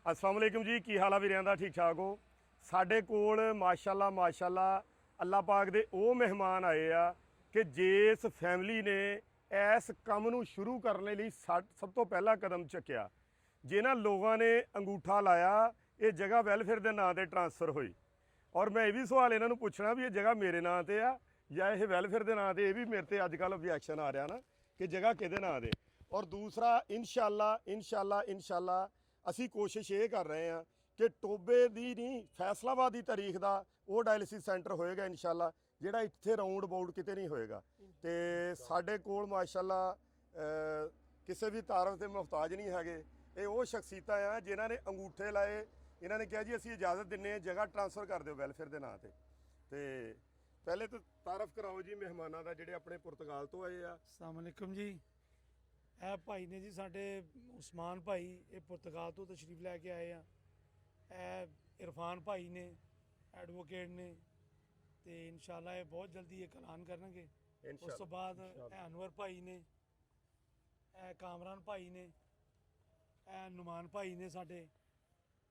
अस्सलाम वालेकुम जी, की हाल आ वीरां दा? ठीक ठाक हो? ਸਾਡੇ ਕੋਲ ਮਾਸ਼ਾਅੱਲਾ ਅੱਲਾਹ ਪਾਕ ਦੇ ਉਹ ਮਹਿਮਾਨ ਆਏ ਆ ਕਿ ਜਿਸ ਫੈਮਿਲੀ ਨੇ ਇਸ ਕੰਮ ਨੂੰ ਸ਼ੁਰੂ ਕਰਨ ਲਈ ਸਭ ਤੋਂ ਪਹਿਲਾ ਕਦਮ ਚੱਕਿਆ, ਜਿਨ੍ਹਾਂ ਲੋਕਾਂ ਨੇ ਅੰਗੂਠਾ ਲਾਇਆ, ਇਹ ਜਗ੍ਹਾ ਵੈਲਫੇਅਰ ਦੇ ਨਾਂ ਤੇ ਟ੍ਰਾਂਸਫਰ ਹੋਈ। ਔਰ ਮੈਂ ਇਹ ਵੀ ਸਵਾਲ ਇਹਨਾਂ ਨੂੰ ਪੁੱਛਣਾ ਵੀ ਇਹ ਜਗ੍ਹਾ ਮੇਰੇ ਨਾਂ ਤੇ ਆ ਜਾਂ ਇਹ ਵੈਲਫੇਅਰ ਦੇ ਨਾਂ ਤੇ? ਇਹ ਵੀ ਮੇਰੇ ਤੇ ਅੱਜ ਕੱਲ੍ਹ ਰਿਐਕਸ਼ਨ ਆ ਰਿਹਾ ਨਾ ਕਿ ਜਗ੍ਹਾ ਕਿਹਦੇ ਨਾਂ ਤੇ। ਔਰ ਦੂਸਰਾ ਇਨਸ਼ਾਅੱਲਾ ਅਸੀਂ ਕੋਸ਼ਿਸ਼ ਇਹ ਕਰ ਰਹੇ ਹਾਂ ਕਿ ਟੋਬੇ ਦੀ ਨਹੀਂ, ਫੈਸਲਾਬਾਦ ਦੀ ਤਾਰੀਖ ਦਾ ਉਹ ਡਾਇਲਿਸਿਸ ਸੈਂਟਰ ਹੋਏਗਾ ਇਨਸ਼ਾਅੱਲਾ, ਜਿਹੜਾ ਇੱਥੇ ਰਾਉਂਡ ਅਬਾਊਟ ਕਿਤੇ ਨਹੀਂ ਹੋਏਗਾ। ਤੇ ਸਾਡੇ ਕੋਲ ਮਾਸ਼ਾਅੱਲਾ ਕਿਸੇ ਵੀ ਤਾਰਫ ਦੇ ਮੁਹਤਾਜ ਨਹੀਂ ਹੈਗੇ। ਇਹ ਉਹ ਸ਼ਖਸੀਅਤਾਂ ਆ ਜਿਨ੍ਹਾਂ ਨੇ ਅੰਗੂਠੇ ਲਾਏ, ਇਹਨਾਂ ਨੇ ਕਿਹਾ ਜੀ ਅਸੀਂ ਇਜਾਜ਼ਤ ਦਿੰਨੇ ਹਾਂ, ਜਗ੍ਹਾ ਟ੍ਰਾਂਸਫਰ ਕਰ ਦਿਓ ਵੈਲਫੇਅਰ ਦੇ ਨਾਂ ਤੇ। ਤੇ ਪਹਿਲੇ ਤਾਂ ਤਾਰਫ ਕਰਾਓ ਜੀ ਮਹਿਮਾਨਾਂ ਦਾ ਜਿਹੜੇ ਆਪਣੇ ਪੁਰਤਗਾਲ ਤੋਂ ਆਏ ਆ। अस्सलाम वालेकुम जी। ਇਹ ਭਾਈ ਨੇ ਜੀ ਸਾਡੇ ਉਸਮਾਨ ਭਾਈ, ਇਹ ਪੁਰਤਗਾਲ ਤੋਂ ਤਸ਼ਰੀਫ ਲੈ ਕੇ ਆਏ ਆ। ਇਹ ਇਰਫਾਨ ਭਾਈ ਨੇ, ਐਡਵੋਕੇਟ ਨੇ, ਤੇ ਇਨਸ਼ਾਅੱਲਾ ਇਹ ਬਹੁਤ ਜਲਦੀ ਇਹ ਐਲਾਨ ਕਰਨਗੇ। ਉਸ ਤੋਂ ਬਾਅਦ ਇਹ ਅਨਵਰ ਭਾਈ ਨੇ, ਇਹ ਕਾਮਰਾਨ ਭਾਈ ਨੇ, ਇਹ ਨੁਮਾਨ ਭਾਈ ਨੇ ਸਾਡੇ,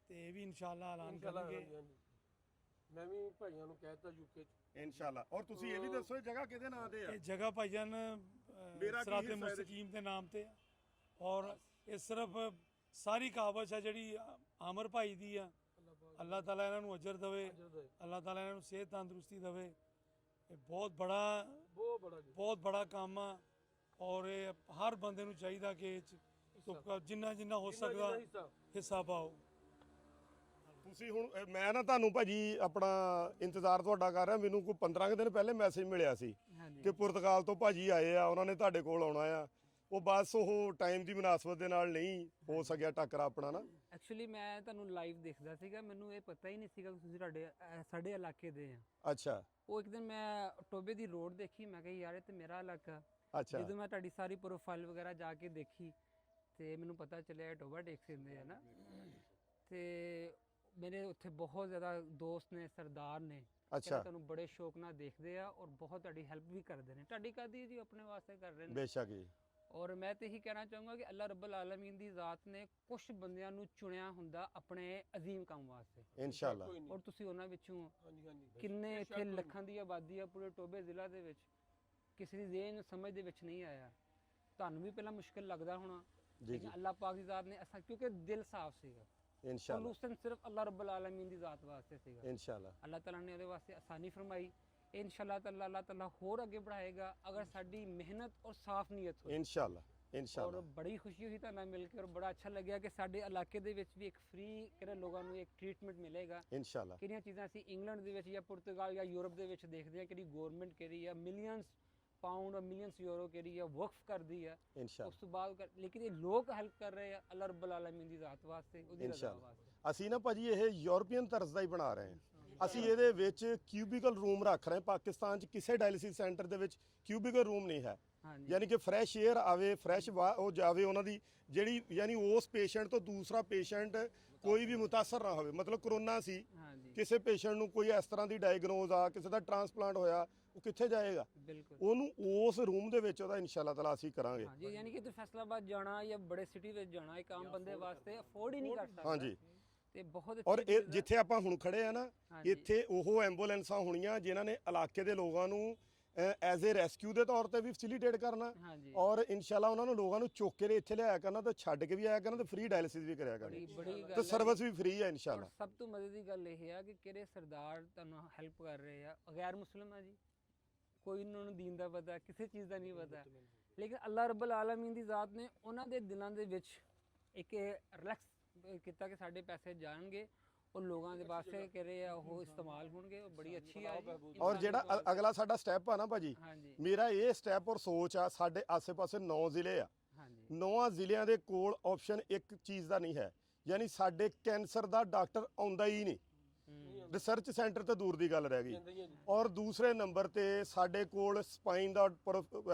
ਤੇ ਇਹ ਵੀ ਇਨਸ਼ਾਅੱਲਾ ਐਲਾਨ ਕਰਨਗੇ। ਮੈਂ ਵੀ ਭਾਈਆਂ ਨੂੰ ਕਹਿਤਾ ਯੂਕੇ ਚ ਇਨਸ਼ਾਅੱਲਾ। ਔਰ ਤੁਸੀਂ ਇਹ ਵੀ ਦੱਸੋ ਇਹ ਜਗ੍ਹਾ ਕਿਹਦੇ ਨਾਂ ਤੇ ਆ? ਇਹ ਜਗ੍ਹਾ ਭਾਈਜਾਨ ਮੇਰਾ ਕੀ ਸਿਰਾਤੇ ਹਿੱਸਾ ਇਹਦੇ ਚ? ਮੁਸਤਕੀਮ ਦੇ ਨਾਮ ਤੇ ਆ। ਔਰ ਇਹ ਸਿਰਫ ਸਾਰੀ ਕਾਬਜ਼ ਹੈ ਜਿਹੜੀ ਆਮਰ ਭਾਈ ਦੀ ਆ। ਅੱਲਾਹ ਤਾਲਾ ਇਹਨਾਂ ਨੂੰ ਅਜਰ ਦੇਵੇ, ਅੱਲਾਹ ਤਾਲਾ ਇਹਨਾਂ ਨੂੰ ਸਿਹਤ ਤੰਦਰੁਸਤੀ ਦੇਵੇ। ਇਹ ਬਹੁਤ ਬੜਾ ਕੰਮ ਆ। ਔਰ ਇਹ ਹਰ ਬੰਦੇ ਨੂੰ ਚਾਹੀਦਾ ਕਿ ਇਹ 'ਚ ਜਿੰਨਾ ਹੋ ਸਕਦਾ ਹਿੱਸਾ ਪਾਓ। ਤੁਸੀਂ ਹੁਣ ਮੈਂ ਨਾ ਤੁਹਾਨੂੰ ਭਾਜੀ ਆਪਣਾ ਇੰਤਜ਼ਾਰ ਤੁਹਾਡਾ ਕਰ ਰਿਹਾ। ਮੈਨੂੰ ਕੋਈ 15 ਦਿਨ ਪਹਿਲੇ ਮੈਸੇਜ ਮਿਲਿਆ ਸੀ ਕਿ ਪੁਰਤਗਾਲ ਤੋਂ ਭਾਜੀ ਆਏ ਆ, ਉਹਨਾਂ ਨੇ ਤੁਹਾਡੇ ਕੋਲ ਆਉਣਾ ਆ। ਉਹ ਬਸ ਉਹ ਟਾਈਮ ਦੀ ਮੁਨਾਸਬਤ ਦੇ ਨਾਲ ਨਹੀਂ ਹੋ ਸਕਿਆ ਟੱਕਰਾ ਆਪਣਾ ਨਾ। ਐਕਚੁਅਲੀ ਮੈਂ ਤੁਹਾਨੂੰ ਲਾਈਵ ਦੇਖਦਾ ਸੀਗਾ, ਮੈਨੂੰ ਇਹ ਪਤਾ ਹੀ ਨਹੀਂ ਸੀਗਾ ਕਿ ਤੁਸੀਂ ਸਾਡੇ ਇਲਾਕੇ ਦੇ ਆ। ਅੱਛਾ। ਉਹ ਇੱਕ ਦਿਨ ਮੈਂ ਟੋਬੇ ਦੀ ਰੋਡ ਦੇਖੀ, ਮੈਂ ਕਿਹਾ ਯਾਰ ਇਹ ਤੇ ਮੇਰਾ ਇਲਾਕਾ। ਅੱਛਾ। ਜਦੋਂ ਮੈਂ ਤੁਹਾਡੀ ਸਾਰੀ ਪ੍ਰੋਫਾਈਲ ਵਗੈਰਾ ਜਾ ਕੇ ਦੇਖੀ ਤੇ ਮੈਨੂੰ ਪਤਾ ਚੱਲਿਆ ਟੋਬਾ ਟੈਕਸੀ ਦੇ ਆ ਨਾ। ਤੇ ਮੇਰੇ ਉੱਥੇ ਬਹੁਤ ਜ਼ਿਆਦਾ ਦੋਸਤ ਨੇ, ਸਰਦਾਰ ਨੇ, ਅੱਛਾ, ਤੁਹਾਨੂੰ ਬੜੇ ਸ਼ੌਕ ਨਾਲ ਦੇਖਦੇ ਆ ਔਰ ਬਹੁਤ ਤੁਹਾਡੀ ਹੈਲਪ ਵੀ ਕਰਦੇ ਨੇ। ਤੁਹਾਡੀ ਕਾਦੀ ਜੀ ਆਪਣੇ ਵਾਸਤੇ ਕਰ ਰਹੇ ਨੇ ਬੇਸ਼ੱਕ ਜੀ। ਔਰ ਮੈਂ ਤੇ ਇਹੀ ਕਹਿਣਾ ਚਾਹੂੰਗਾ ਕਿ ਅੱਲਾਹ ਰੱਬੁਲ ਆਲਮੀਨ ਦੀ ਜ਼ਾਤ ਨੇ ਕੁਝ ਬੰਦਿਆਂ ਨੂੰ ਚੁਣਿਆ ਹੁੰਦਾ ਆਪਣੇ ਅਜ਼ੀਮ ਕੰਮ ਵਾਸਤੇ ਇਨਸ਼ਾਅੱਲਾ। ਔਰ ਤੁਸੀਂ ਉਹਨਾਂ ਵਿੱਚੋਂ ਹਾਂਜੀ ਕਿੰਨੇ ਇੱਥੇ ਲੱਖਾਂ ਦੀ ਆਬਾਦੀ ਆ ਪੂਰੇ ਟੋਬੇ ਜ਼ਿਲ੍ਹਾ ਦੇ ਵਿੱਚ, ਕਿਸੇ ਦੀ ਜ਼ੇਨ ਸਮਝ ਦੇ ਵਿੱਚ ਨਹੀਂ ਆਇਆ। ਤੁਹਾਨੂੰ ਵੀ ਪਹਿਲਾਂ ਮੁਸ਼ਕਿਲ ਲੱਗਦਾ ਹੋਣਾ, ਲੇਕਿਨ ਅੱਲਾਹ ਪਾਕ ਦੀ ਜ਼ਾਤ ਨੇ ਅਸਾਂ ਕਿਉਂਕਿ ਦਿਲ ਸਾਫ਼ ਸੀਗਾ। ਇਨਸ਼ਾਅੱਲਾ। ਸੋਲੂਸ਼ਨ ਸਿਰਫ ਅੱਲਾਹ ਰੱਬੁਲ ਆਲਮੀਨ ਦੀ ਜ਼ਾਤ ਵਾਸਤੇ ਸੀਗਾ। ਇਨਸ਼ਾਅੱਲਾ ਅੱਲਾਹ ਤਾਲਾ ਨੇ ਉਹਦੇ ਵਾਸਤੇ ਆਸਾਨੀ ਫਰਮਾਈ। ਇਨਸ਼ਾਅੱਲਾ ਤਾਲਾ ਅੱਲਾਹ ਤਾਲਾ ਹੋਰ ਅੱਗੇ बढ़ाएगा अगर ਸਾਡੀ ਮਿਹਨਤ ਔਰ ਸਾਫ਼ ਨੀਅਤ ਹੋਈ। ਇਨਸ਼ਾਅੱਲਾ ਔਰ ਇਨਸ਼ਾਅੱਲਾ। ਬੜੀ ਖੁਸ਼ੀ ਹੋਈ ਤੁਹਾਨੂੰ ਮਿਲ ਕੇ ਔਰ ਬੜਾ ਅੱਛਾ ਲੱਗਿਆ ਕਿ ਸਾਡੇ ਇਲਾਕੇ ਦੇ ਵਿੱਚ ਵੀ ਇੱਕ ਫ੍ਰੀ ਕਿਹੜੇ ਲੋਕਾਂ ਨੂੰ ਇੱਕ ਟ੍ਰੀਟਮੈਂਟ ਮਿਲੇਗਾ। ਇਨਸ਼ਾਅੱਲਾ। ਕਿਹੜੀਆਂ ਚੀਜ਼ਾਂ ਅਸੀਂ ਇੰਗਲੈਂਡ ਦੇ ਵਿੱਚ ਜਾਂ ਪੁਰਤਗਾਲ ਜਾਂ ਯੂਰਪ ਦੇ ਵਿੱਚ ਦੇਖਦੇ ਹਾਂ, ਕਿਹੜੀ ਗਵਰਨਮੈਂਟ ਕਿਹੜੀ ਆ ਮਿਲੀਅਨਸ ਪਾਉਂਡ ਔਰ ਮਿਲੀਅਨਸ ਯੂਰੋ ਕਿਹੜੀ ਆ ਵਕਫ ਕਰਦੀ ਆ। ਇਨਸ਼ਾਅੱਲਾ। ਉਸ ਤੋਂ ਬਾਅਦ ਲੇਕਿਨ ਇਹ ਲੋਕ ਹੈਲਪ ਕਰ ਰਹੇ ਆ ਅੱਲਾਹ ਰੱਬੁਲ ਆਲਮੀਨ ਦੀ ਜ਼ਾਤ ਵਾਸਤੇ, ਉਹਦੀ ਰਜ਼ਾ ਇਨਸ਼ਾਅੱਲਾ। ਵਾਸਤੇ। ਅਸੀਂ ਨਾ ਭਾਜੀ ਇਹ ਯੂਰਪੀਅਨ ਤਰਜ਼ ਦਾ ਹੀ ਬਣਾ ਰਹੇ ਹਾਂ। ਅਸੀਂ ਇਹਦੇ ਵਿੱਚ ਕਿਊਬਿਕਲ ਰੂਮ ਰੱਖ ਰਹੇ। ਪਾਕਿਸਤਾਨ 'ਚ ਕਿਸੇ ਡਾਇਲਿਸਿਸ ਸੈਂਟਰ ਦੇ ਵਿੱਚ ਕਿਊਬਿਕਲ ਰੂਮ ਨਹੀਂ ਹੈ। ਯਾਨੀ ਕਿ ਫਰੈਸ਼ ਏਅਰ ਆਵੇ, ਫਰੈਸ਼ ਉਹ ਜਾਵੇ ਉਹਨਾਂ ਦੀ ਜਿਹੜੀ, ਯਾਨੀ ਉਸ ਪੇਸ਼ੈਂਟ ਤੋਂ ਦੂਸਰਾ ਪੇਸ਼ੈਂਟ ਕੋਈ ਵੀ ਮੁਤਾਸਰ ਨਾ ਹੋਵੇ। ਮਤਲਬ ਕਰੋਨਾ ਸੀ, ਕਿਸੇ ਪੇਸ਼ੈਂਟ ਨੂੰ ਕੋਈ ਇਸ ਤਰ੍ਹਾਂ ਦੀ ਡਾਇਗਨੋਜ਼ ਆ, ਕਿਸੇ ਦਾ ਟ੍ਰਾਂਸਪਲਾਂਟ ਹੋਇਆ, ਉਹ ਕਿੱਥੇ ਜਾਏਗਾ? ਬਿਲਕੁਲ ਉਹਨੂੰ ਉਸ ਰੂਮ ਦੇ ਵਿੱਚ ਉਹਦਾ ਇਨਸ਼ਾਅੱਲਾ ਤਾਲਾ ਅਸੀਂ ਕਰਾਂਗੇ। ਹਾਂਜੀ, ਯਾਨੀ ਕਿ ਤੁਸੀਂ ਫੈਸਲਾਬਾਦ ਜਾਣਾ ਜਾਂ ਬੜੇ ਸਿਟੀ ਵਿੱਚ ਜਾਣਾ ਇੱਕ ਆਮ ਬੰਦੇ ਵਾਸਤੇ ਅਫੋਰਡ ਹੀ ਨਹੀਂ ਕਰ ਸਕਦਾ। ਹਾਂਜੀ। ਤੇ ਬਹੁਤ ਔਰ ਇਹ ਜਿੱਥੇ ਆਪਾਂ ਹੁਣ ਖੜੇ ਆ ਨਾ, ਇੱਥੇ ਉਹ ਐਂਬੂਲੈਂਸਾਂ ਹੋਣੀਆਂ ਜਿਨ੍ਹਾਂ ਨੇ ਇਲਾਕੇ ਦੇ ਲੋਕਾਂ ਨੂੰ ਐਜ਼ ਏ ਰੈਸਕਿਊ ਦੇ ਤੌਰ ਤੇ ਵੀ ਫੈਸਿਲਿਟੇਟ ਕਰਨਾ, ਔਰ ਇਨਸ਼ਾਅੱਲਾ ਉਹਨਾਂ ਨੂੰ ਲੋਕਾਂ ਨੂੰ ਚੁੱਕ ਕੇ ਇੱਥੇ ਲਿਆਇਆ ਕਰਨਾ ਤੇ ਛੱਡ ਕੇ ਵੀ ਆਇਆ ਕਰਨਾ ਤੇ ਫ੍ਰੀ ਡਾਇਲਿਸਿਸ ਵੀ ਕਰਿਆ ਕਰਨਾ ਤੇ ਸਰਵਿਸ ਵੀ ਫ੍ਰੀ ਹੈ ਇਨਸ਼ਾਅੱਲਾ। ਸਭ ਤੋਂ ਮਜ਼ੇ ਦੀ ਗੱਲ ਇਹ ਹੈ ਕਿ ਕਿਹੜੇ ਸਰਦਾਰ ਤੁਹਾਨੂੰ ਹੈਲਪ ਕਰ ਰਹੇ ਆ, ਗੈਰ ਮੁਸਲਿਮ ਆ ਜੀ, ਕੋਈ ਉਹਨਾਂ ਨੂੰ ਦੀਨ ਦਾ ਪਤਾ, ਕਿਸੇ ਚੀਜ਼ ਦਾ ਨਹੀਂ ਪਤਾ, ਲੇਕਿਨ ਅੱਲਾਹ ਰੱਬੁਲ ਆਲਮੀਨ ਦੀ ਜ਼ਾਤ ਨੇ ਉਹਨਾਂ ਦੇ ਦਿਲਾਂ ਦੇ ਵਿੱਚ ਇੱਕ ਰਿਲੈਕਸ ਕੀਤਾ ਕਿ ਸਾਡੇ ਪੈਸੇ ਜਾਣਗੇ ਉਹ ਲੋਕਾਂ ਦੇ ਵਾਸਤੇ ਕਹਿ ਰਹੇ ਆ ਉਹ ਇਸਤੇਮਾਲ ਹੋਣਗੇ। ਉਹ ਬੜੀ ਅੱਛੀ ਆ। ਔਰ ਜਿਹੜਾ ਅਗਲਾ ਸਾਡਾ ਸਟੈਪ ਆ ਨਾ ਭਾਜੀ, ਮੇਰਾ ਇਹ ਸਟੈਪ ਔਰ ਸੋਚ ਆ, ਸਾਡੇ ਆਸੇ-ਪਾਸੇ 9 ਜ਼ਿਲ੍ਹੇ ਆ। 9 ਜ਼ਿਲ੍ਹਿਆਂ ਦੇ ਕੋਲ ਆਪਸ਼ਨ ਇੱਕ ਚੀਜ਼ ਦਾ ਨਹੀਂ ਹੈ, ਯਾਨੀ ਸਾਡੇ ਕੈਂਸਰ ਦਾ ਡਾਕਟਰ ਆਉਂਦਾ ਹੀ ਨਹੀਂ। ਰਿਸਰਚ ਸੈਂਟਰ ਤੇ ਦੂਰ ਦੀ ਗੱਲ ਰਹਿ ਗਈ। ਔਰ ਦੂਸਰੇ ਨੰਬਰ ਤੇ ਸਾਡੇ ਕੋਲ ਸਪਾਈਨ ਦਾ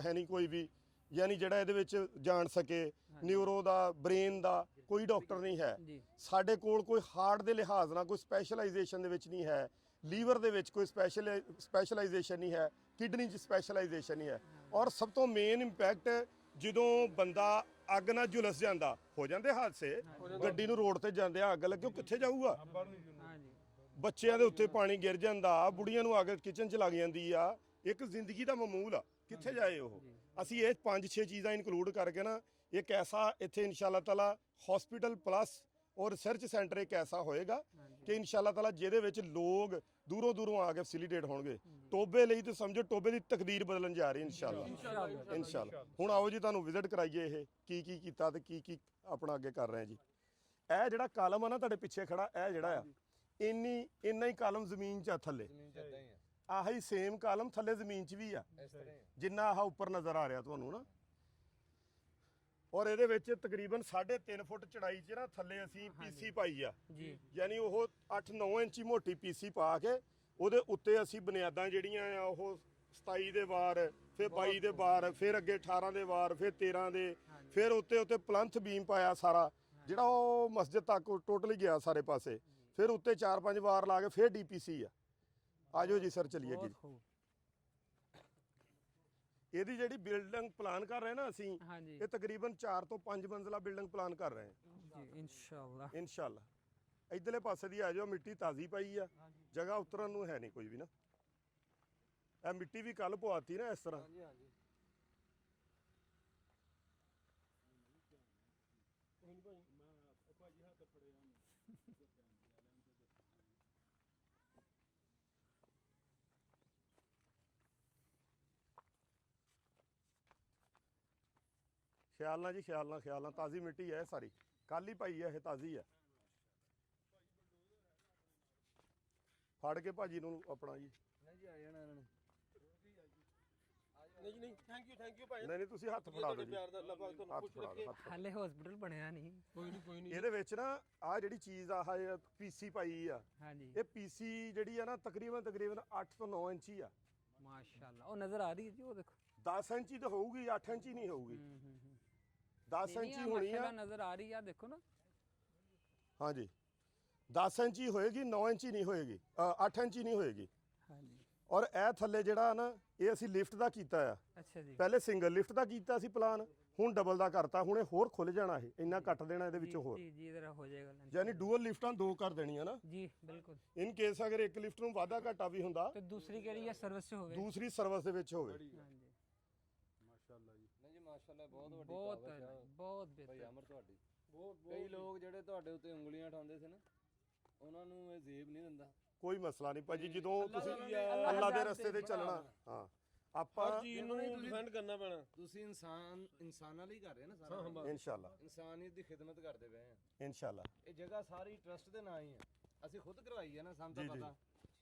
ਹੈ ਨਹੀਂ ਕੋਈ ਵੀ, ਯਾਨੀ ਜਿਹੜਾ ਇਹਦੇ ਵਿੱਚ ਜਾਣ ਸਕੇ, ਨਿਊਰੋ ਦਾ, ਬ੍ਰੇਨ ਦਾ ਕੋਈ ਡਾਕਟਰ ਨਹੀਂ ਹੈ ਸਾਡੇ ਕੋਲ। ਕੋਈ ਹਾਰਟ ਦੇ ਲਿਹਾਜ਼ ਨਾਲ ਕੋਈ ਸਪੈਸ਼ਲਾਈਜੇਸ਼ਨ ਦੇ ਵਿੱਚ ਨਹੀਂ ਹੈ, ਲੀਵਰ ਦੇ ਵਿੱਚ ਕੋਈ ਸਪੈਸ਼ਲਾਈਜੇਸ਼ਨ ਨਹੀਂ ਹੈ, ਕਿਡਨੀ 'ਚ ਸਪੈਸ਼ਲਾਈਜੇਸ਼ਨ ਨਹੀਂ ਹੈ। ਔਰ ਸਭ ਤੋਂ ਮੇਨ ਇੰਪੈਕਟ ਜਦੋਂ ਬੰਦਾ ਅੱਗ ਨਾਲ ਝੁਲਸ ਜਾਂਦਾ, ਹੋ ਜਾਂਦੇ ਹਾਦਸੇ। ਗੱਡੀ ਨੂੰ ਰੋਡ ਤੇ ਜਾਂਦੇ ਆ ਅੱਗ ਲੱਗੇ, ਉਹ ਕਿੱਥੇ ਜਾਊਗਾ? ਹਾਂਜੀ ਬੱਚਿਆਂ ਦੇ ਉੱਤੇ ਪਾਣੀ ਗਿਰ ਜਾਂਦਾ, ਬੁੜੀਆਂ ਨੂੰ ਅੱਗ ਕਿਚਨ 'ਚ ਲੱਗ ਜਾਂਦੀ ਆ। ਇੱਕ ਜ਼ਿੰਦਗੀ ਦਾ ਮਾਮੂਲ ਆ, ਕਿੱਥੇ ਜਾਏ ਉਹ? ਅਸੀਂ ਇਹ 5-6 ਚੀਜ਼ਾਂ ਇਨਕਲੂਡ ਕਰਕੇ ਨਾ ਇੱਕ ਐਸਾ ਇੱਥੇ ਇਨਸ਼ਾਅੱਲਾ ਤਾਲਾ ਹਸਪੀਟਲ ਪਲੱਸ ਔਰ ਰਿਸਰਚ ਸੈਂਟਰ ਇੱਕ ਐਸਾ ਹੋਏਗਾ ਕਿ ਇਨਸ਼ਾਅੱਲਾ ਤਾਲਾ ਜਿਹਦੇ ਵਿੱਚ ਲੋਕ ਦੂਰੋਂ ਦੂਰੋਂ ਆ ਕੇ ਫੈਸਿਲੀਟੇਟ ਹੋਣਗੇ। ਟੋਬੇ ਲਈ ਤੇ ਸਮਝੋ ਟੋਬੇ ਦੀ ਤਕਦੀਰ ਬਦਲਣ ਜਾ ਰਹੀ ਇਨਸ਼ਾਅੱਲਾ। ਇਨਸ਼ਾਅੱਲਾ ਹੁਣ ਆਓ ਜੀ ਤੁਹਾਨੂੰ ਵਿਜ਼ਿਟ ਕਰਾਈਏ ਇਹ ਕੀ ਕੀਤਾ ਤੇ ਕੀ ਆਪਣਾ ਅੱਗੇ ਕਰ ਰਹੇ ਆ ਜੀ। ਇਹ ਜਿਹੜਾ ਕਾਲਮ ਆ ਨਾ ਤੁਹਾਡੇ ਪਿੱਛੇ ਖੜਾ, ਇਹ ਜਿਹੜਾ ਆ ਇੰਨਾ ਹੀ ਕਾਲਮ ਜ਼ਮੀਨ 'ਚ ਆ ਥੱਲੇ, ਆਹੀ ਸੇਮ ਕਾਲਮ ਥੱਲੇ ਜ਼ਮੀਨ 'ਚ ਵੀ ਆ, ਜਿੰਨਾ ਆਹ ਉੱਪਰ ਨਜ਼ਰ ਆ ਰਿਹਾ ਤੁਹਾਨੂੰ ਨਾ। ਔਰ ਇਹਦੇ ਵਿੱਚ ਤਕਰੀਬਨ 3.5 ਫੁੱਟ ਚੜਾਈ 'ਚ ਨਾ ਥੱਲੇ ਅਸੀਂ ਪੀਸੀ ਪਾਈ ਆ ਜੀ। ਯਾਨੀ ਉਹ 8-9 ਇੰਚੀ ਮੋਟੀ ਪੀਸੀ ਪਾ ਕੇ ਉਹਦੇ ਉੱਤੇ ਅਸੀਂ ਬੁਨਿਆਦਾਂ ਜਿਹੜੀਆਂ ਆ ਉਹ 27 ਦੇ ਵਾਰ, ਫਿਰ 22 ਦੇ ਵਾਰ, ਫਿਰ ਅੱਗੇ 18 ਦੇ ਵਾਰ, ਫਿਰ 13 ਦੇ, ਫਿਰ ਉੱਤੇ ਪਲੰਥ ਬੀਮ ਪਾਇਆ ਸਾਰਾ, ਜਿਹੜਾ ਉਹ ਮਸਜਿਦ ਤੱਕ ਟੋਟਲੀ ਗਿਆ ਸਾਰੇ ਪਾਸੇ। ਫਿਰ ਉੱਤੇ 4-5 ਵਾਰ ਲਾ ਕੇ ਫਿਰ ਡੀਪੀਸੀ ਆ। ਆਜੋ ਜੀ ਸਰ, ਚਲੀਏ ਜੀ। ਇਹਦੀ ਜਿਹੜੀ ਬਿਲਡਿੰਗ ਪਲਾਨ ਕਰ ਰਹੇ ਨਾ ਅਸੀਂ, ਹਾਂਜੀ ਇਹ ਤਕਰੀਬਨ 4 ਤੋਂ 5 ਮੰਜ਼ਲਾ ਬਿਲਡਿੰਗ ਪਲਾਨ ਕਰ ਰਹੇ ਹਾਂ ਜੀ ਇਨਸ਼ਾਅੱਲਾ। ਇਨਸ਼ਾਅੱਲਾ। ਇਧਰਲੇ ਪਾਸੇ ਦੀ ਆ ਜਾਓ, ਮਿੱਟੀ ਤਾਜ਼ੀ ਪਾਈ ਆ, ਜਗ੍ਹਾ ਉਤਰਨ ਨੂੰ ਹੈ ਨਹੀਂ ਕੋਈ ਵੀ ਨਾ। ਇਹ ਮਿੱਟੀ ਵੀ ਕੱਲ ਪਵਾਤੀ ਨਾ ਇਸ ਤਰ੍ਹਾਂ। ਖਿਆਲ ਨਾਲ ਜੀ, ਖਿਆਲ ਨਾਲ ਤਾਜ਼ੀ ਮਿੱਟੀ ਹੈ ਸਾਰੀ, ਕੱਲ ਹੀ ਪਾਈ ਹੈ ਇਹ, ਤਾਜ਼ੀ ਹੈ। ਫੜ ਕੇ ਭਾਜੀ ਨੂੰ ਆਪਣਾ ਜੀ। ਨਹੀਂ ਜੀ, ਆ ਜਾਣਾ ਇਹਨਾਂ ਨੇ। ਨਹੀਂ ਥੈਂਕ ਯੂ ਭਾਈ। ਨਹੀਂ ਤੁਸੀਂ ਹੱਥ ਫੜਾ ਦਿਓ ਜੀ, ਪਿਆਰ ਦਾ ਅੱਲਾਹ ਪਾਕ ਤੁਹਾਨੂੰ ਹੱਥ ਖੁਸ਼ ਫੜਾ ਰੱਖੇ। ਦਿਓ, ਹੱਥ ਫੜਾ ਹਾਲੇ ਹਸਪੀਟਲ ਬਣਿਆ ਨਹੀਂ। ਕੋਈ ਨਹੀਂ। ਇਹਦੇ ਵਿੱਚ ਨਾ ਆਹ ਜਿਹੜੀ ਚੀਜ਼ ਆ ਪੀਸੀ ਪਾਈ ਆ, ਹਾਂਜੀ ਇਹ ਪੀਸੀ ਜਿਹੜੀ ਆ ਨਾ ਤਕਰੀਬਨ 8 ਤੋਂ 9 ਇੰਚੀ ਆ। ਮਾਸ਼ਾਅੱਲਾ ਉਹ ਨਜ਼ਰ ਆ ਰਹੀ ਹੈ ਜੀ, ਉਹ ਦੇਖੋ 10 ਇੰਚੀ ਤਾਂ ਹੋਊਗੀ, 8 ਇੰਚੀ ਨਹੀਂ ਹੋਊਗੀ। 10 ਨਹੀਂ, ਇੰਚੀ ਨਹੀਂ, ਹੋਣੀ ਆ। ਮਾਸ਼ਾਅੱਲਾ ਨਜ਼ਰ ਆ ਰਹੀ ਆ, ਦੇਖੋ ਨਾ। ਹਾਂਜੀ 10 ਇੰਚੀ ਹੋਏਗੀ, 9 ਇੰਚੀ ਨਹੀਂ ਹੋਏਗੀ, 8 ਇੰਚੀ ਨਹੀਂ ਹੋਏਗੀ। ਹਾਂਜੀ ਔਰ ਇਹ ਥੱਲੇ ਜਿਹੜਾ ਨਾ ਇਹ ਅਸੀਂ ਲਿਫਟ ਦਾ ਕੀਤਾ ਆ। ਅੱਛਾ ਜੀ। ਪਹਿਲੇ ਸਿੰਗਲ ਲਿਫਟ ਦਾ ਕੀਤਾ ਸੀ ਪਲਾਨ, ਹੁਣ ਡਬਲ ਦਾ ਕਰਤਾ। ਹੁਣ ਇਹ ਹੋਰ ਖੁੱਲ ਜਾਣਾ, ਇਹ ਇੰਨਾ ਕੱਟ ਦੇਣਾ ਇਹਦੇ ਵਿੱਚੋਂ ਹੋਰ, ਜੀ ਇਹਦਾ ਹੋ ਜਾਏਗਾ ਯਾਨੀ ਡੂਅਲ ਲਿਫਟਾਂ 2 ਕਰ ਦੇਣੀਆਂ ਨਾ। ਜੀ ਬਿਲਕੁਲ। ਇਨ ਕੇਸ ਅਗਰ ਇੱਕ ਲਿਫਟ ਨੂੰ ਵਾਧਾ ਘਾਟਾ ਵੀ ਹੁੰਦਾ ਤੇ ਦੂਸਰੀ ਕਿਹੜੀ ਹੈ ਸਰਵਿਸ ਹੋਵੇ। ਦੂਸਰੀ ਸਰਵਿਸ ਦੇ ਵਿੱਚ ਹੋਵੇ। ਹਾਂਜੀ ਮਾਸ਼ਾਅੱਲਾ ਜੀ। ਨਹੀਂ ਜੀ ਮਾਸ਼ਾਅੱਲਾ, ਬਹੁਤ ਵੱਡੀ ਬਹੁਤ ਦਾਅਵਤ ਆ ਬਹੁਤ ਭਾਈ ਬਿਹਤਰ। ਅਮਰ ਤੁਹਾਡੀ। ਕਈ ਲੋਕ ਜਿਹੜੇ ਤੁਹਾਡੇ ਉੱਤੇ ਉਂਗਲੀਆਂ ਉਠਾਉਂਦੇ ਸੀ ਨਾ, ਉਹਨਾਂ ਨੂੰ ਇਹ ਜ਼ੇਬ ਨਹੀਂ ਦਿੰਦਾ। ਕੋਈ ਮਸਲਾ ਨਹੀਂ ਭਾਜੀ, ਜਦੋਂ ਤੁਸੀਂ ਅੱਲਾ ਅੱਲਾ ਦੇ ਦਾ ਰਸਤੇ ਤੇ ਚੱਲਣਾ। ਹਾਂ ਆਪਾਂ ਨੂੰ ਡਿਫੈਂਡ ਕਰਨਾ ਪੈਣਾ। ਤੁਸੀਂ ਇਨਸਾਨਾਂ ਲਈ ਕਰ ਰਹੇ ਨਾ ਸਾਰਾ। ਇਨਸ਼ਾਅੱਲਾ ਇਨਸਾਨੀਅਤ ਦੀ ਖਿਦਮਤ ਕਰਦੇ ਪਏ ਆ। ਇਨਸ਼ਾਅੱਲਾ। ਇਹ ਜਗ੍ਹਾ ਸਾਰੀ ਟਰਸਟ ਦੇ ਨਾਂ ਹੀ ਹੈ, ਅਸੀਂ ਖੁਦ ਕਰਵਾਈ ਹੈ ਨਾ, ਸਾਨੂੰ ਤਾਂ ਜੀ, ਜੀ। ਪਤਾ।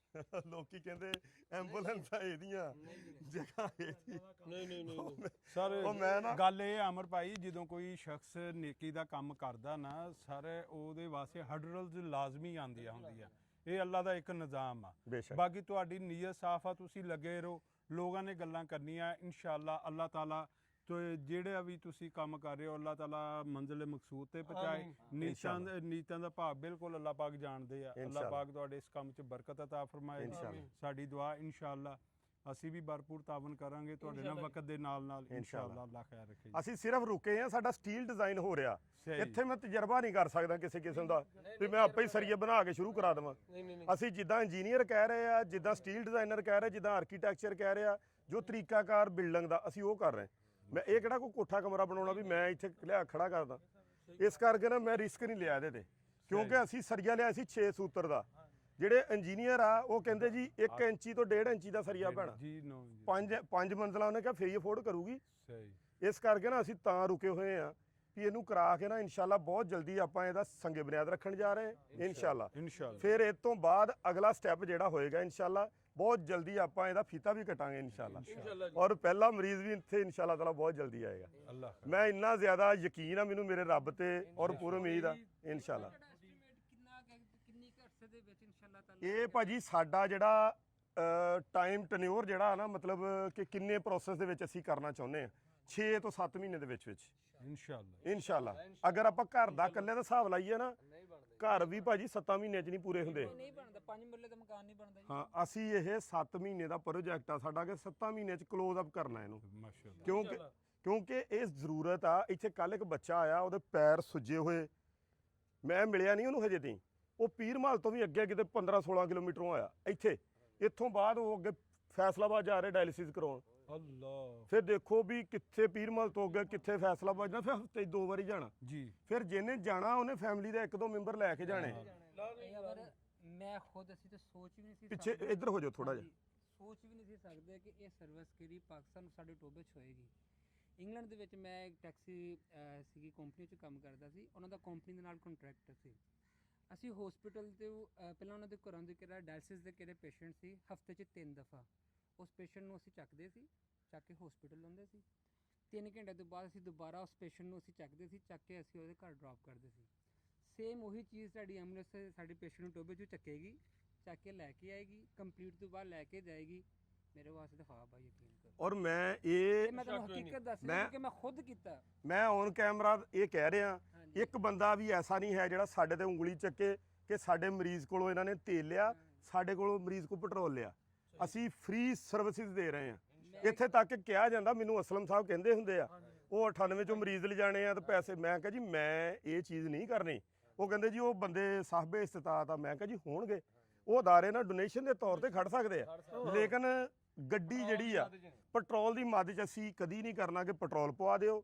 ਲੋਕੀ ਕਹਿੰਦੇ ਐਂਬੂਲੈਂਸਾਂ ਇਹਦੀਆਂ, ਜਗ੍ਹਾ ਇਹਦੀ। ਨਹੀਂ ਸਰ ਉਹ ਮੈਂ ਨਾ ਗੱਲ ਇਹ ਆ ਅਮਰ ਭਾਈ, ਜਦੋਂ ਕੋਈ ਸ਼ਖਸ ਨੇਕੀ ਦਾ ਕੰਮ ਕਰਦਾ ਨਾ ਸਰ, ਉਹਦੇ ਵਾਸਤੇ ਹਰਡਲਸ ਲਾਜ਼ਮੀ ਆਉਂਦੀਆਂ ਹੁੰਦੀਆਂ। ਇਹ ਅੱਲਾ ਦਾ ਇੱਕ ਨਿਜ਼ਾਮ ਆ। ਬੇਸ਼ੱਕ ਬਾਕੀ ਤੁਹਾਡੀ ਨੀਅਤ ਸਾਫ਼ ਆ, ਤੁਸੀਂ ਲੱਗੇ ਰਹੋ। ਲੋਕਾਂ ਨੇ ਗੱਲਾਂ ਕਰਨੀਆਂ, ਇਨਸ਼ਾਅੱਲਾ ਅੱਲਾਹ ਤਾਲਾ ਤੇ ਜਿਹੜਾ ਵੀ ਤੁਸੀਂ ਕੰਮ ਕਰ ਰਹੇ ਹੋ ਅੱਲਾਹ ਤਾਲਾ ਮੰਜ਼ਿਲ ਮਕਸੂਦ ਤੇ ਪਹੁੰਚਾਏ। ਨੀਤਾਂ ਦਾ ਭਾਵ ਬਿਲਕੁਲ ਅੱਲਾਹ ਪਾਕ ਜਾਣਦੇ ਆ। ਅੱਲਾਹ ਪਾਕ ਤੁਹਾਡੇ ਇਸ ਕੰਮ 'ਚ ਬਰਕਤ ਅਤਾ ਫਰਮਾਏ। ਸਾਡੀ ਦੁਆ ਇਨਸ਼ਾਅੱਲਾ ਅਸੀਂ ਵੀ ਭਰਪੂਰ ਤਾਵਨ ਕਰਾਂਗੇ ਤੁਹਾਡੇ ਨਾਲ ਵਕਤ ਦੇ ਨਾਲ ਇਨਸ਼ਾਅੱਲਾ। ਅੱਲਾਹ ਖੈਰ ਰੱਖੇ। ਅਸੀਂ ਸਿਰਫ ਰੁਕੇ ਆ, ਸਾਡਾ ਸਟੀਲ ਡਿਜ਼ਾਈਨ ਹੋ ਰਿਹਾ ਇੱਥੇ। ਮੈਂ ਤਜਰਬਾ ਨਹੀਂ ਕਰ ਸਕਦਾ ਕਿਸੇ ਕਿਸਮ ਦਾ ਵੀ ਮੈਂ ਆਪੇ ਹੀ ਸਰੀਏ ਬਣਾ ਕੇ ਸ਼ੁਰੂ ਕਰਾ ਦੇਵਾਂ। ਅਸੀਂ ਜਿੱਦਾਂ ਇੰਜੀਨੀਅਰ ਕਹਿ ਰਹੇ ਆ, ਜਿੱਦਾਂ ਸਟੀਲ ਡਿਜ਼ਾਈਨਰ ਕਹਿ ਰਹੇ, ਜਿੱਦਾਂ ਆਰਕੀਟੈਕਚਰ ਕਹਿ ਰਹੇ ਆ, ਜੋ ਤਰੀਕਾਕਾਰ ਬਿਲਡਿੰਗ ਦਾ ਅਸੀਂ ਉਹ ਕਰ ਰਹੇ। ਮੈਂ ਇਹ ਕਿਹੜਾ ਕੋਈ ਕੋਠਾ ਕਮਰਾ ਬਣਾਉਣਾ ਵੀ ਮੈਂ ਇੱਥੇ ਲਿਆ ਖੜਾ ਕਰਦਾ। ਇਸ ਕਰਕੇ ਨਾ ਮੈਂ ਰਿਸਕ ਨਹੀਂ ਲਿਆ ਇਹਦੇ ਤੇ, ਕਿਉਂਕਿ ਅਸੀਂ ਸਰੀਆ ਲਿਆ ਸੀ 6 ਸੂਤਰ ਦਾ। ਜਿਹੜੇ ਇੰਜੀਨੀਅਰ ਆ ਉਹ ਕਹਿੰਦੇ ਜੀ 1 ਇੰਚੀ ਤੋਂ 1.5 ਇੰਚੀ ਦਾ ਸਰੀਆ ਪੈਣਾ। ਜੀ ਨੋ 5 ਮੰਜ਼ਲਾ ਉਹਨੇ ਕਿਹਾ ਫੇਰ ਅਫੋਰਡ ਕਰੂਗੀ। ਸਹੀ। ਇਸ ਕਰਕੇ ਨਾ ਅਸੀਂ ਤਾਂ ਰੁਕੇ ਹੋਏ ਆ ਵੀ ਇਹਨੂੰ ਕਰਾ ਕੇ ਨਾ ਇਨਸ਼ਾਅੱਲਾ ਬਹੁਤ ਜਲਦੀ ਆਪਾਂ ਇਹਦਾ ਸੰਗੇ ਬੁਨਿਆਦ ਰੱਖਣ ਜਾ ਰਹੇ ਇਨਸ਼ਾਅੱਲਾ। ਫਿਰ ਇਸ ਤੋਂ ਬਾਅਦ ਅਗਲਾ ਸਟੈਪ ਜਿਹੜਾ ਹੋਏਗਾ ਇਨਸ਼ਾਅੱਲਾ ਬਹੁਤ ਜਲਦੀ ਆਪਾਂ ਇਹਦਾ ਫੀਤਾ ਵੀ ਕਟਾਂਗੇ ਇਨਸ਼ਾਅੱਲਾ। ਔਰ ਪਹਿਲਾ ਮਰੀਜ਼ ਵੀ ਇੱਥੇ ਇਨਸ਼ਾਅੱਲਾ ਤਾਲਾ ਬਹੁਤ ਜਲਦੀ ਆਏਗਾ। ਮੈਂ ਇੰਨਾ ਜ਼ਿਆਦਾ ਯਕੀਨ ਆ ਮੈਨੂੰ ਮੇਰੇ ਰੱਬ ਤੇ ਔਰ ਪੂਰੀ ਉਮੀਦ ਆ ਇਨਸ਼ਾਅੱਲਾ। ਇਹ ਭਾਜੀ ਸਾਡਾ ਜਿਹੜਾ ਟਾਈਮ ਟਨਿਓਰ ਜਿਹੜਾ ਨਾ ਮਤਲਬ ਕਿ ਕਿੰਨੇ ਪ੍ਰੋਸੈਸ ਦੇ ਵਿੱਚ ਅਸੀਂ ਕਰਨਾ ਚਾਹੁੰਦੇ ਆ 6 ਤੋਂ 7 ਮਹੀਨੇ ਦੇ ਵਿੱਚ ਇਨਸ਼ਾਅੱਲਾ। ਅਗਰ ਆਪਾਂ ਘਰ ਦਾ ਇਕੱਲੇ ਦਾ ਹਿਸਾਬ ਲਾਈਏ ਨਾ, ਘਰ ਵੀ ਭਾਜੀ 7 ਮਹੀਨਿਆਂ 'ਚ ਨਹੀਂ ਪੂਰੇ ਹੁੰਦੇ। ਨਹੀਂ ਬਣਦਾ, 5 ਮਰਲੇ ਦਾ ਮਕਾਨ ਨਹੀਂ ਬਣਦਾ ਜੀ। ਹਾਂ ਅਸੀਂ ਇਹ 7 ਮਹੀਨੇ ਦਾ ਪ੍ਰੋਜੈਕਟ ਆ ਸਾਡਾ ਕਿ 7 ਮਹੀਨਿਆਂ 'ਚ ਕਲੋਜ਼ ਅਪ ਕਰਨਾ ਇਹਨੂੰ। ਕਿਉਂਕਿ ਇਹ ਜ਼ਰੂਰਤ ਆ। ਇੱਥੇ ਕੱਲ ਇੱਕ ਬੱਚਾ ਆਇਆ, ਉਹਦੇ ਪੈਰ ਸੁੱਜੇ ਹੋਏ, ਮੈਂ ਮਿਲਿਆ ਨਹੀਂ ਉਹਨੂੰ ਹਜੇ ਤਾਈਂ। ਉਹ ਪੀਰਮਲ ਤੋਂ ਵੀ ਅੱਗੇ ਕਿਤੇ 15-16 ਕਿਲੋਮੀਟਰੋਂ ਆਇਆ ਇੱਥੇ। ਇੱਥੋਂ ਬਾਅਦ ਉਹ ਅੱਗੇ ਫੈਸਲਾਬਾਦ ਜਾ ਰਹੇ ਡਾਇਲਿਸਿਸ ਕਰਾਉਣ। ਅੱਲਾ ਫਿਰ ਦੇਖੋ ਵੀ ਕਿੱਥੇ ਪੀਰਮਲ ਤੋਂ ਅੱਗੇ ਕਿੱਥੇ ਫੈਸਲਾਬਾਦ ਜਾਣਾ, ਫਿਰ ਹਫ਼ਤੇ 'ਚ 2 ਵਾਰੀ ਜਾਣਾ। ਜੀ। ਫਿਰ ਜਿਹਨੇ ਜਾਣਾ ਉਹਨੇ ਫੈਮਿਲੀ ਦੇ 1-2 ਮੈਂਬਰ ਲੈ ਕੇ ਜਾਣੇ। ਅਗਰ ਮੈਂ ਖੁਦ ਅਸੀਂ ਤਾਂ ਸੋਚ ਵੀ ਨਹੀਂ ਸੀ ਪਿੱਛੇ ਸਕਦੇ। ਇੱਧਰ ਹੋ ਜਾਓ ਥੋੜਾ ਜਿਹਾ। ਹਾਂਜੀ, ਸੋਚ ਵੀ ਨਹੀਂ ਸੀ ਸਕਦੇ ਕਿ ਇਹ ਸਰਵਿਸ ਕਿਹੜੀ ਪਾਕਿਸਤਾਨ ਸਾਡੇ ਟੋਬੇ 'ਚ ਹੋਏਗੀ। ਇੰਗਲੈਂਡ ਦੇ ਵਿੱਚ ਮੈਂ ਇੱਕ ਟੈਕਸੀ ਸੀਗੀ ਕੰਪਨੀ 'ਚ ਕੰਮ ਕਰਦਾ ਸੀ, ਉਹਨਾਂ ਦਾ ਕੰਪਨੀ ਦੇ ਨਾਲ ਕੰਟਰੈਕਟ ਸੀ। ਅਸੀਂ ਹਸਪੀਟਲ ਤੇ ਪਹਿਲਾਂ ਉਹਨਾਂ ਦੇ ਘਰਾਂ ਦੇ ਕਿਹੜਾ ਡਾਇਲਿਸਿਸ ਦੇ ਕਿਹੜੇ ਪੇਸ਼ੈਂਟ ਸੀ, ਹਫਤੇ 'ਚ 3 ਦਫਾ ਉਸ ਪੇਸ਼ੈਂਟ ਨੂੰ ਅਸੀਂ ਚੱਕਦੇ ਸੀ, ਚੱਕ ਕੇ ਹਸਪੀਟਲ ਲਾਉਂਦੇ ਸੀ। 3 ਘੰਟੇ ਤੋਂ ਬਾਅਦ ਅਸੀਂ ਦੁਬਾਰਾ ਉਸ ਪੇਸ਼ੈਂਟ ਨੂੰ ਅਸੀਂ ਚੱਕਦੇ ਸੀ, ਚੱਕ ਕੇ ਅਸੀਂ ਉਹਦੇ ਘਰ ਡ੍ਰੌਪ ਕਰਦੇ ਸੀ। ਸੇਮ ਉਹੀ ਚੀਜ਼ ਸਾਡੀ ਐਂਬੂਲੈਂਸ ਸਾਡੀ ਪੇਸ਼ੈਂਟ ਨੂੰ ਟੋਬੇ 'ਚੋਂ ਚੱਕੇਗੀ, ਚੱਕ ਕੇ ਲੈ ਕੇ ਆਏਗੀ, ਕੰਪਲੀਟ ਤੋਂ ਬਾਅਦ ਲੈ ਕੇ ਜਾਏਗੀ। ਮੇਰੇ ਵਾਸਤੇ ਤਾਂ ਖੁਆਬ ਆ, ਯਕੀਨ ਕਰੋ। ਔਰ ਮੈਂ ਇਹ ਮੈਂ ਤੁਹਾਨੂੰ ਹਕੀਕਤ ਦੱਸ ਰਿਹਾ ਕਿ ਮੈਂ ਖੁਦ ਕੀਤਾ। ਮੈਂ ਔਨ ਕੈਮਰਾ ਇਹ ਕਹਿ ਰਿਹਾ, ਹਾਂਜੀ। ਇੱਕ ਬੰਦਾ ਵੀ ਐਸਾ ਨਹੀਂ ਹੈ ਜਿਹੜਾ ਸਾਡੇ ਤੇ ਉਂਗਲੀ ਚੱਕੇ ਕਿ ਸਾਡੇ ਮਰੀਜ਼ ਕੋਲੋਂ ਇਹਨਾਂ ਨੇ ਤੇਲ ਲਿਆ, ਸਾਡੇ ਕੋਲੋਂ ਮਰੀਜ਼ ਕੋਲ ਪੈਟਰੋਲ ਲਿਆ। ਅਸੀਂ ਫ੍ਰੀ ਸਰਵਿਸਿਜ਼ ਦੇ ਰਹੇ ਹਾਂ। ਇੱਥੇ ਤੱਕ ਕਿਹਾ ਜਾਂਦਾ, ਮੈਨੂੰ ਅਸਲਮ ਸਾਹਿਬ ਕਹਿੰਦੇ ਹੁੰਦੇ ਆ, ਉਹ 98 ਚੋਂ ਮਰੀਜ਼ ਲਿਜਾਣੇ ਆ ਤੇ ਪੈਸੇ। ਮੈਂ ਕਿਹਾ ਜੀ ਮੈਂ ਇਹ ਚੀਜ਼ ਨਹੀਂ ਕਰਨੀ। ਉਹ ਕਹਿੰਦੇ ਜੀ ਉਹ ਬੰਦੇ ਸਾਹਬੇ ਇਸਤਤਾਤ ਆ। ਮੈਂ ਕਿਹਾ ਜੀ ਹੋਣਗੇ, ਉਹ ਅਦਾਰੇ ਨਾਲ ਡੋਨੇਸ਼ਨ ਦੇ ਤੌਰ ਤੇ ਖੜ ਸਕਦੇ ਆ, ਲੇਕਿਨ ਗੱਡੀ ਜਿਹੜੀ ਆ ਪੈਟਰੋਲ ਦੀ ਮਦ 'ਚ ਅਸੀਂ ਕਦੀ ਨਹੀਂ ਕਰਨਾ ਕਿ ਪੈਟਰੋਲ ਪਵਾ ਦਿਓ,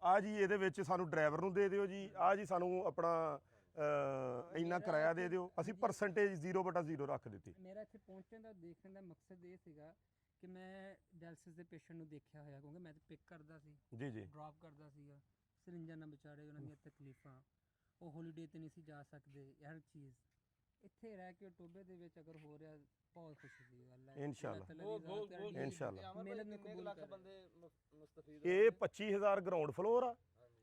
ਆ ਜੀ ਇਹਦੇ ਵਿੱਚ ਸਾਨੂੰ ਡਰਾਈਵਰ ਨੂੰ ਦੇ ਦਿਓ ਜੀ, ਆ ਜੀ ਸਾਨੂੰ ਆਪਣਾ ਇੰਨਾ ਕਿਰਾਇਆ ਦੇ ਦਿਓ। ਅਸੀਂ ਪਰਸੈਂਟੇਜ 0/0 ਰੱਖ ਦਿੱਤੀ। ਮੇਰਾ ਇੱਥੇ ਪਹੁੰਚਣ ਦਾ ਦੇਖਣ ਦਾ ਮਕਸਦ ਇਹ ਸੀਗਾ ਕਿ ਮੈਂ ਡਾਇਲਿਸਿਸ ਦੇ ਪੇਸ਼ੈਂਟ ਨੂੰ ਦੇਖਿਆ ਹੋਇਆ, ਕਿਉਂਕਿ ਮੈਂ ਤਾਂ ਪਿਕ ਕਰਦਾ ਸੀ, ਜੀ ਜੀ ਡ੍ਰੌਪ ਕਰਦਾ ਸੀਗਾ। ਸਰਿੰਜਾਂ ਨਾਲ ਵਿਚਾਰੇ ਉਹਨਾਂ ਦੀਆਂ ਤਕਲੀਫਾਂ, ਉਹ ਹੋਲੀਡੇ ਤੇ ਨਹੀਂ ਸੀ ਜਾ ਸਕਦੇ, ਹਰ ਚੀਜ਼ ਇੱਥੇ ਰਹਿ ਕੇ ਟੋਬੇ ਦੇ ਵਿੱਚ ਅਗਰ ਹੋ ਰਿਹਾ, ਬਹੁਤ ਖੁਸ਼ੀ ਦੀ ਗੱਲ ਹੈ। ਇਨਸ਼ਾਅੱਲਾ। ਇਨਸ਼ਾਅੱਲਾ। ਮਿਹਨਤ ਨੂੰ ਕਬੂਲ ਲੱਖ ਕਰ। ਬੰਦੇ ਮੁਸਤਫੀਦ ਇਹ 25,000 ਗਰਾਊਂਡ ਫਲੋਰ ਆ।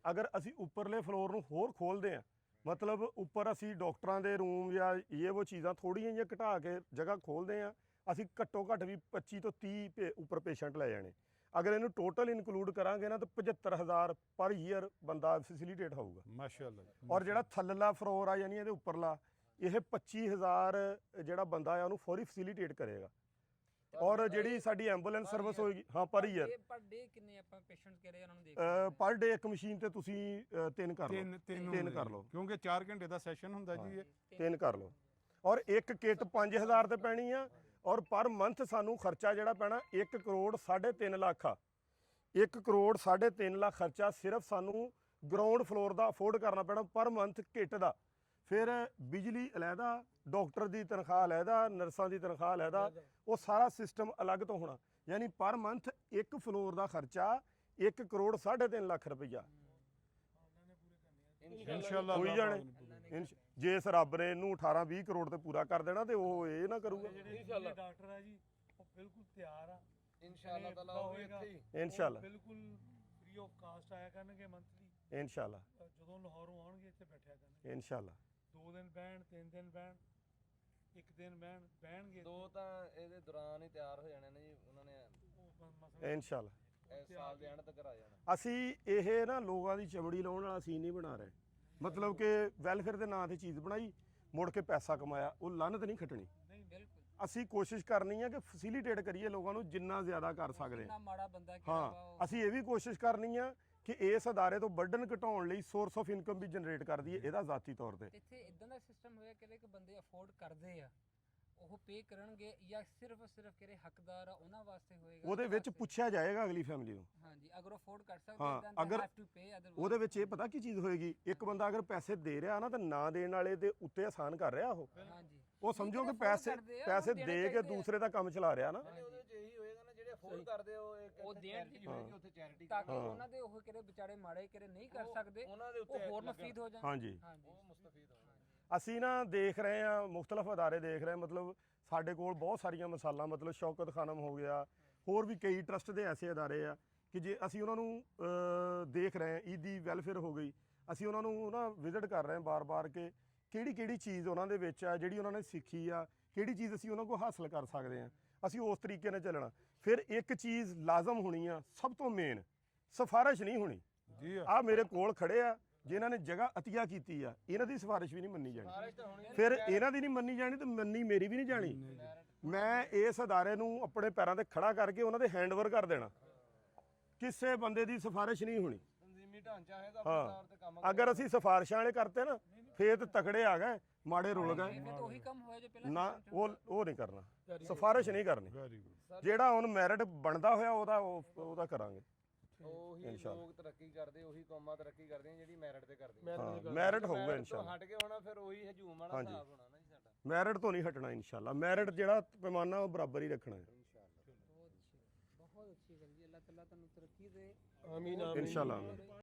ਅਗਰ ਅਸੀਂ ਉੱਪਰਲੇ ਫਲੋਰ ਨੂੰ ਹੋਰ ਖੋਲਦੇ ਆ, ਮਤਲਬ ਉੱਪਰ ਅਸੀਂ ਡਾਕਟਰਾਂ ਦੇ ਰੂਮ ਜਾਂ ਇਹ ਉਹ ਚੀਜ਼ਾਂ ਥੋੜ੍ਹੀਆਂ ਜਿਹੀਆਂ ਘਟਾ ਕੇ ਜਗ੍ਹਾ ਖੋਲਦੇ ਆ, ਅਸੀਂ ਘੱਟੋ ਘੱਟ ਵੀ 25 ਤੋਂ 30 ਉੱਪਰ ਪੇਸ਼ੈਂਟ ਲੈ ਜਾਣੇ। ਅਗਰ ਇਹਨੂੰ ਟੋਟਲ ਇਨਕਲੂਡ ਕਰਾਂਗੇ ਨਾ ਤਾਂ 75,000 ਪਰ ਈਅਰ ਬੰਦਾ ਫੈਸਿਲੀਟੇਟ ਹੋਊਗਾ। ਮਾਸ਼ਾਅੱਲਾ। ਔਰ ਜਿਹੜਾ ਥੱਲਲਾ ਫਲੋਰ ਆ ਯਾਨੀ ਇਹਦੇ ਉੱਪਰਲਾ, ਇਹ 25,000 ਜਿਹੜਾ ਬੰਦਾ ਆ ਉਹਨੂੰ ਫੌਰੀ ਫੈਸਿਲੀਟੇਟ ਕਰੇਗਾ। ਔਰ ਜਿਹੜੀ ਸਾਡੀ ਐਂਬੂਲੈਂਸ ਸਰਵਿਸ ਹੋਏਗੀ, ਹਾਂ ਪਰ ਈਅਰ ਪਰ ਡੇ ਕਿੰਨੇ ਆਪਾਂ ਪੇਸ਼ੈਂਟਸ ਕਿਹੜੇ ਉਹਨਾਂ ਨੂੰ ਦੇਖ ਪਰ ਡੇ ਇੱਕ ਮਸ਼ੀਨ ਤੇ ਤੁਸੀਂ 3 ਕਰ ਲਓ। ਤਿੰਨ ਕਰ ਲਓ, ਕਿਉਂਕਿ 4 ਘੰਟੇ ਦਾ ਸੈਸ਼ਨ ਹੁੰਦਾ ਜੀ ਇਹ। 3 ਕਰ ਲਓ। ਔਰ ਇੱਕ ਕਿੱਟ 5,000 ਤੇ ਪੈਣੀ ਆ। ਔਰ ਪਰ ਮੰਥ ਸਾਨੂੰ ਖਰਚਾ ਜਿਹੜਾ ਪੈਣਾ 1 ਕਰੋੜ 3.5 ਲੱਖ ਆ। 1 ਕਰੋੜ 3.5 ਲੱਖ ਖਰਚਾ ਸਿਰਫ ਸਾਨੂੰ ਗਰਾਊਂਡ ਫਲੋਰ ਦਾ ਅਫੋਰਡ ਕਰਨਾ ਪੈਣਾ ਪਰ ਮੰਥ ਕਿੱਟ ਦਾ। ਫਿਰ ਬਿਜਲੀ ਅਲੱਗਾ, ਡਾਕਟਰ ਦੀ ਤਨਖਾਹ ਅਲੱਗਾ, ਨਰਸਾਂ ਦੀ ਤਨਖਾਹ ਅਲੱਗਾ, ਉਹ ਸਾਰਾ ਸਿਸਟਮ ਅਲੱਗ ਤੋਂ ਹੋਣਾ। ਯਾਨੀ ਪਰ ਮੰਥ 1 ਫਲੋਰ ਦਾ ਖਰਚਾ 1 ਕਰੋੜ 3.5 ਲੱਖ ਰੁਪਈਆ ਇਨਸ਼ਾਅੱਲਾ ਹੋਈ ਜਾਣੇ। ਜੇ ਇਸ ਰੱਬ ਨੇ ਇਹਨੂੰ 18-20 ਕਰੋੜ ਤੇ ਪੂਰਾ ਕਰ ਦੇਣਾ ਤੇ ਉਹ ਇਹ ਨਾ ਕਰੂਗਾ। ਜਿਹੜੇ ਡਾਕਟਰ ਆ ਜੀ ਉਹ ਬਿਲਕੁਲ ਤਿਆਰ ਆ, ਇਨਸ਼ਾਅੱਲਾ ਤਾਲਾ ਉਹ ਵੀ ਇੱਥੇ ਹੀ ਇਨਸ਼ਾਅੱਲਾ ਬਿਲਕੁਲ ਫ੍ਰੀ ਆਫ ਕਾਸਟ ਆਇਆ ਕਰਨਗੇ ਮੰਥਲੀ। ਇਨਸ਼ਾਅੱਲਾ ਜਦੋਂ ਲਾਹੌਰੋਂ ਆਉਣਗੇ ਇੱਥੇ ਬੈਠਿਆ ਕਰਨਗੇ। ਇਨਸ਼ਾਅੱਲਾ 2 ਦਿਨ ਬਹਿਣ, 3 ਦਿਨ ਬਹਿਣ, 1 ਦਿਨ ਬਹਿਣਗੇ। 2 ਤਾਂ ਇਹਦੇ ਦੌਰਾਨ ਹੀ ਤਿਆਰ ਹੋ ਜਾਣੇ ਨੇ ਜੀ, ਉਹਨਾਂ ਨੇ ਉਹ ਮਸਲਾ ਇਨਸ਼ਾਅੱਲਾ। ਇਸ ਸਾਲ ਦੇ ਐਂਡ ਤੱਕ ਆ ਜਾਣਾ। ਅਸੀਂ ਇਹ ਨਾ ਲੋਕਾਂ ਦੀ ਚਮੜੀ ਲਾਉਣ ਵਾਲਾ ਸੀਨ ਨਹੀਂ ਬਣਾ ਰਹੇ। ਮਤਲਬ ਕਿ ਵੈਲਫੇਅਰ ਦੇ ਨਾਂ ਤੇ ਚੀਜ਼ ਬਣਾਈ, ਮੁੜ ਕੇ ਪੈਸਾ ਕਮਾਇਆ, ਉਹ ਲਾਹਨਤ ਨਹੀਂ ਖੱਟਣੀ। ਨਹੀਂ ਬਿਲਕੁਲ ਅਸੀਂ ਕੋਸ਼ਿਸ਼ ਕਰਨੀ ਹੈ ਕਿ ਫੈਸਿਲੀਟੇਟ ਕਰੀਏ ਲੋਕਾਂ ਨੂੰ ਜਿੰਨਾ ਜ਼ਿਆਦਾ ਕਰ ਸਕਦੇ ਕਿੰਨਾ ਹਾਂ। ਮਾੜਾ ਬੰਦਾ ਕਿਹੜਾ ਵਾ ਹਾਂ, ਉਹ। ਅਸੀਂ ਇਹ ਵੀ ਕੋਸ਼ਿਸ਼ ਕਰਨੀ ਆ ਕਿ ਇਸ ਅਦਾਰੇ ਤੋਂ ਬਰਡਨ ਘਟਾਉਣ ਲਈ ਸੋਰਸ ਆਫ ਇਨਕਮ ਵੀ ਜਨਰੇਟ ਕਰ ਦਈਏ ਇਹਦਾ ਜ਼ਾਤੀ ਤੌਰ ਤੇ। ਇੱਥੇ ਇਦਾਂ ਦਾ ਸਿਸਟਮ ਹੋਇਆ ਕਿ ਬੰਦੇ ਅਫੋਰਡ ਕਰਦੇ ਆ, ਉਹ ਪੇ ਕਰਨਗੇ ਜਾਂ ਸਿਰਫ ਕਿਹੜੇ ਹੱਕਦਾਰ ਆ ਉਹਨਾਂ ਵਾਸਤੇ ਹੋਏਗਾ। ਉਹਦੇ ਵਿੱਚ ਪੁੱਛਿਆ ਜਾਏਗਾ ਅਗਲੀ ਫੈਮਿਲੀ ਨੂੰ। ਹਾਂਜੀ, ਅਗਰ ਅਫੋਰਡ ਕਰ ਸਕਦੇ ਹਾਂ, then they ਅਗਰ have to pay, otherwise ਉਹਦੇ ਵਿੱਚ ਇਹ ਪਤਾ ਕੀ ਚੀਜ਼ ਹੋਏਗੀ, ਇੱਕ ਬੰਦਾ ਅਗਰ ਪੈਸੇ ਦੇ ਰਿਹਾ ਨਾ ਤਾਂ ਨਾ ਦੇਣ ਵਾਲੇ ਦੇ ਉੱਤੇ ਆਸਾਨ ਕਰ ਰਿਹਾ ਉਹ। ਹਾਂਜੀ ਉਹ ਸਮਝੋ ਕਿ afford ਪੈਸੇ ਕਰਦੇ ਆ, ਪੈਸੇ ਉਹਨੂੰ ਦੇ ਦੇਣੇ ਕੇ ਚਾਹੀਦੇ ਆ। ਦੂਸਰੇ ਦਾ ਕੰਮ ਚਲਾ ਰਿਹਾ ਨਾ। ਉਹਦੇ ਵਿੱਚ ਇਹੀ ਹੋਏਗਾ ਨਾ, ਜਿਹੜੇ ਅਫੋਰਡ ਕਰਦੇ ਉਹ ਇੱਕ ਉਹ ਇੱਥੇ ਦੇਣ charity ਜੀ। ਹੋਏਗੀ, ਉੱਥੇ ਚੈਰਿਟੀ ਤਾਂ ਕਿ ਉਹਨਾਂ ਦੇ ਉਹ ਕਿਹੜੇ ਵਿਚਾਰੇ ਮਾੜੇ ਕਿਹੜੇ ਨਹੀਂ ਕਰ ਸਕਦੇ ਉਹਨਾਂ ਦੇ ਉਹ ਉੱਤੇ ਹੋਰ ਲੱਗਣ। ਮਫੀਦ ਹੋ ਜਾਣ। ਹਾਂਜੀ, ਹਾਂਜੀ ਉਹ ਮੁਸਤਫੀਦ ਹੋਣਗੇ। ਅਸੀਂ ਨਾ ਦੇਖ ਰਹੇ ਹਾਂ ਮੁਖਤਲਫ ਅਦਾਰੇ ਦੇਖ ਰਹੇ ਹਾਂ, ਮਤਲਬ ਸਾਡੇ ਕੋਲ ਬਹੁਤ ਸਾਰੀਆਂ ਮਿਸਾਲਾਂ, ਮਤਲਬ ਸ਼ੌਕਤ ਖਾਨਮ ਹੋ ਗਿਆ, ਹੋਰ ਵੀ ਕਈ ਟਰਸਟ ਦੇ ਐਸੇ ਅਦਾਰੇ ਆ ਕਿ ਜੇ ਅਸੀਂ ਉਹਨਾਂ ਨੂੰ ਦੇਖ ਰਹੇ ਹਾਂ, ਈਦੀ ਵੈਲਫੇਅਰ ਹੋ ਗਈ, ਅਸੀਂ ਉਹਨਾਂ ਨੂੰ ਨਾ ਵਿਜ਼ਿਟ ਕਰ ਰਹੇ ਹਾਂ ਬਾਰ-ਬਾਰ ਕਿ ਕਿਹੜੀ ਚੀਜ਼ ਉਹਨਾਂ ਦੇ ਵਿੱਚ ਆ ਜਿਹੜੀ ਉਹਨਾਂ ਨੇ ਸਿੱਖੀ ਆ, ਕਿਹੜੀ ਚੀਜ਼ ਅਸੀਂ ਉਹਨਾਂ ਕੋਲ ਹਾਸਲ ਕਰ ਸਕਦੇ ਹਾਂ। ਅਸੀਂ ਉਸ ਤਰੀਕੇ ਨਾਲ ਚੱਲਣਾ। ਫਿਰ ਇੱਕ ਚੀਜ਼ ਲਾਜ਼ਮ ਹੋਣੀ ਆ, ਸਭ ਤੋਂ ਮੇਨ ਸਿਫਾਰਿਸ਼ ਨਹੀਂ ਹੋਣੀ। ਜੀ ਆ ਮੇਰੇ ਕੋਲ ਖੜੇ ਆ ਜਿਨ੍ਹਾਂ ਨੇ ਜਗ੍ਹਾ ਅਤੀਆ ਕੀਤੀ ਆ, ਇਹਨਾਂ ਦੀ ਸਿਫਾਰਿਸ਼ ਵੀ ਨਹੀਂ ਮੰਨੀ ਜਾਣੀ। ਸਾਰਿਸ਼ ਤਾਂ ਹੋਣੀ ਫਿਰ ਇਹਨਾਂ ਦੀ ਨਹੀਂ ਮੰਨੀ ਜਾਣੀ ਤੇ ਮੰਨੀ ਮੇਰੀ ਵੀ ਨਹੀਂ ਜਾਣੀ। ਮੈਂ ਇਸ ਅਦਾਰੇ ਨੂੰ ਆਪਣੇ ਪੈਰਾਂ ਤੇ ਖੜਾ ਕਰਕੇ ਉਹਨਾਂ ਦੇ ਹੈਂਡਓਵਰ ਕਰ ਦੇਣਾ। ਕਿਸੇ ਬੰਦੇ ਦੀ ਸਿਫਾਰਿਸ਼ ਨਹੀਂ ਹੋਣੀ। ਤਨਜ਼ੀਮੀ ਢਾਂਚਾ ਹੈ ਤਾਂ ਹਾਂ। ਆਪਣੇ ਤੌਰ ਤੇ ਕੰਮ ਅਗਰ ਅਸੀਂ ਸਿਫਾਰਿਸ਼ਾਂ ਵਾਲੇ ਕਰਤੇ ਨਾ ਫੇਰ ਤੇ ਤਕੜੇ ਆ ਗਏ, ਮਾੜੇ ਰੁਲ ਗਏ ਫਿਰ ਤਾਂ ਉਹੀ ਕੰਮ ਹੋਇਆ ਜੋ ਪਹਿਲਾਂ ਨਾ। ਉਹ ਨਹੀਂ ਕਰਨਾ, ਸਿਫਾਰਿਸ਼ ਨਹੀਂ ਕਰਨੀ। Very good. ਜਿਹੜਾ ਹੁਣ ਮੈਰਿਟ ਬਣਦਾ ਹੋਇਆ ਉਹਦਾ ਕਰਾਂਗੇ। ਉਹੀ ਇਨਸ਼ਾਅੱਲਾ। ਲੋਕ ਤਰੱਕੀ ਕਰਦੇ, ਉਹੀ ਕੌਮਾਂ ਤਰੱਕੀ ਕਰਦੀਆਂ ਜਿਹੜੀ ਮੈਰਿਟ ਤੇ ਕਰਦੀਆਂ। ਹਾਂ ਮੈਰਿਟ ਹੋਊਗਾ ਮੈਰਿਟ ਤੋਂ ਇਨਸ਼ਾਅੱਲਾ। ਹਟ ਕੇ ਹੋਣਾ ਫਿਰ ਉਹੀ ਹਜੂਮ ਵਾਲਾ ਹਾਂਜੀ। ਹਿਸਾਬ ਹੋਣਾ ਨਾ ਜੀ ਸਾਡਾ। ਮੈਰਿਟ ਤੋਂ ਨਹੀਂ ਹਟਣਾ ਇਨਸ਼ਾਅੱਲਾ। ਮੈਰਿਟ ਜਿਹੜਾ ਪੈਮਾਨਾ ਉਹ ਬਰਾਬਰ ਹੀ ਰੱਖਣਾ ਹੈ ਬਹੁਤ ਅੱਛੀ ਗੱਲ ਜੀ। ਅੱਲਾਹ ਤਾਲਾ ਤੁਹਾਨੂੰ ਤਰੱਕੀ ਦੇ। ਆਮੀਨ ਇਨਸ਼ਾਅੱਲਾ।